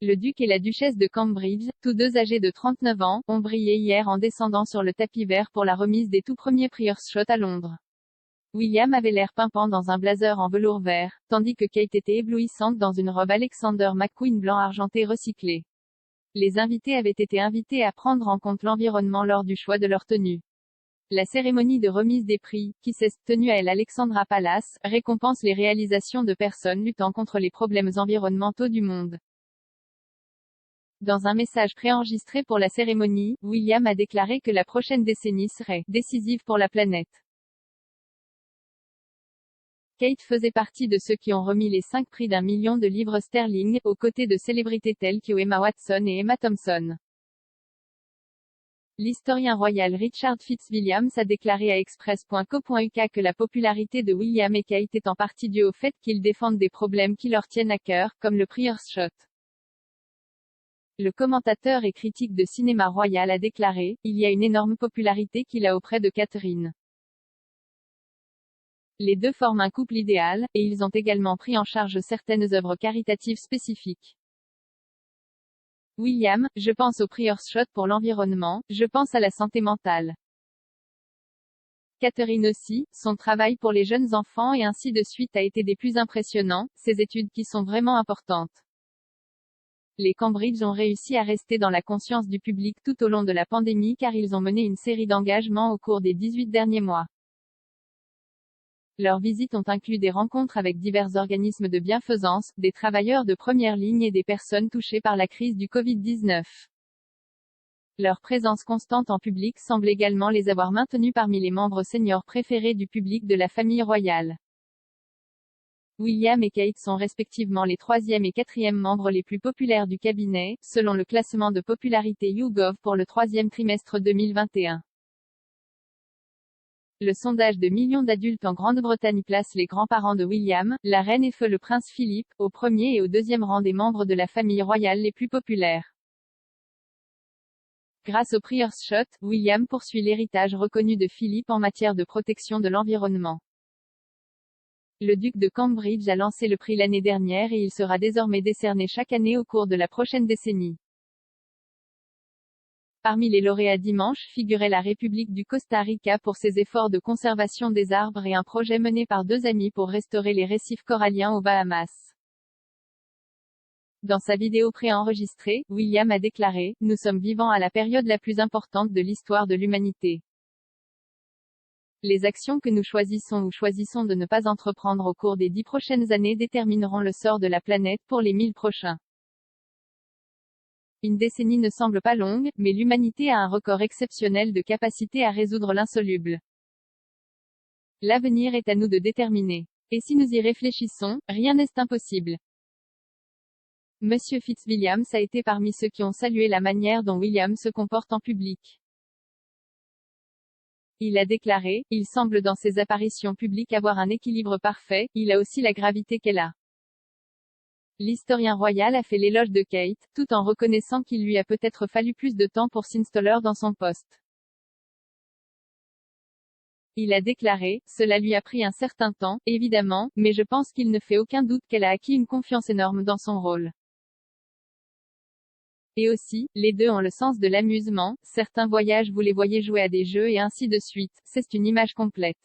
Le duc et la duchesse de Cambridge, tous deux âgés de 39 ans, ont brillé hier en descendant sur le tapis vert pour la remise des tout premiers Prior's Shot à Londres. William avait l'air pimpant dans un blazer en velours vert, tandis que Kate était éblouissante dans une robe Alexander McQueen blanc argenté recyclée. Les invités avaient été invités à prendre en compte l'environnement lors du choix de leur tenue. La cérémonie de remise des prix, qui s'est tenue à l'Alexandra Palace, récompense les réalisations de personnes luttant contre les problèmes environnementaux du monde. Dans un message préenregistré pour la cérémonie, William a déclaré que la prochaine décennie serait décisive pour la planète. Kate faisait partie de ceux qui ont remis les 5 prix d'1 million de livres sterling, aux côtés de célébrités telles que Emma Watson et Emma Thompson. L'historien royal Richard Fitzwilliams a déclaré à Express.co.uk que la popularité de William et Kate est en partie due au fait qu'ils défendent des problèmes qui leur tiennent à cœur, comme le Prior's Shot. Le commentateur et critique de cinéma royal a déclaré: il y a une énorme popularité qu'il a auprès de Catherine. Les deux forment un couple idéal, et ils ont également pris en charge certaines œuvres caritatives spécifiques. William: je pense au Prior's Shot pour l'environnement, je pense à la santé mentale. Catherine aussi, son travail pour les jeunes enfants et ainsi de suite a été des plus impressionnants, ses études qui sont vraiment importantes. Les Cambridge ont réussi à rester dans la conscience du public tout au long de la pandémie car ils ont mené une série d'engagements au cours des 18 derniers mois. Leurs visites ont inclus des rencontres avec divers organismes de bienfaisance, des travailleurs de première ligne et des personnes touchées par la crise du Covid-19. Leur présence constante en public semble également les avoir maintenus parmi les membres seniors préférés du public de la famille royale. William et Kate sont respectivement les 3e et 4e membres les plus populaires du cabinet, selon le classement de popularité YouGov pour le 3e trimestre 2021. Le sondage de millions d'adultes en Grande-Bretagne place les grands-parents de William, la reine et feu le prince Philippe, au premier et au deuxième rang des membres de la famille royale les plus populaires. Grâce au Prior's Shot, William poursuit l'héritage reconnu de Philippe en matière de protection de l'environnement. Le duc de Cambridge a lancé le prix l'année dernière et il sera désormais décerné chaque année au cours de la prochaine décennie. Parmi les lauréats dimanche figurait la République du Costa Rica pour ses efforts de conservation des arbres et un projet mené par 2 amis pour restaurer les récifs coralliens aux Bahamas. Dans sa vidéo préenregistrée, William a déclaré: « Nous sommes vivants à la période la plus importante de l'histoire de l'humanité. Les actions que nous choisissons ou choisissons de ne pas entreprendre au cours des 10 prochaines années détermineront le sort de la planète pour les 1000 prochains. Une décennie ne semble pas longue, mais l'humanité a un record exceptionnel de capacité à résoudre l'insoluble. L'avenir est à nous de déterminer. Et si nous y réfléchissons, rien n'est impossible. » Monsieur Fitzwilliams a été parmi ceux qui ont salué la manière dont William se comporte en public. Il a déclaré: « Il semble dans ses apparitions publiques avoir un équilibre parfait, il a aussi la gravité qu'elle a. » L'historien royal a fait l'éloge de Kate, tout en reconnaissant qu'il lui a peut-être fallu plus de temps pour s'installer dans son poste. Il a déclaré: « Cela lui a pris un certain temps, évidemment, mais je pense qu'il ne fait aucun doute qu'elle a acquis une confiance énorme dans son rôle. Et aussi, les deux ont le sens de l'amusement, certains voyages vous les voyez jouer à des jeux et ainsi de suite, c'est une image complète. »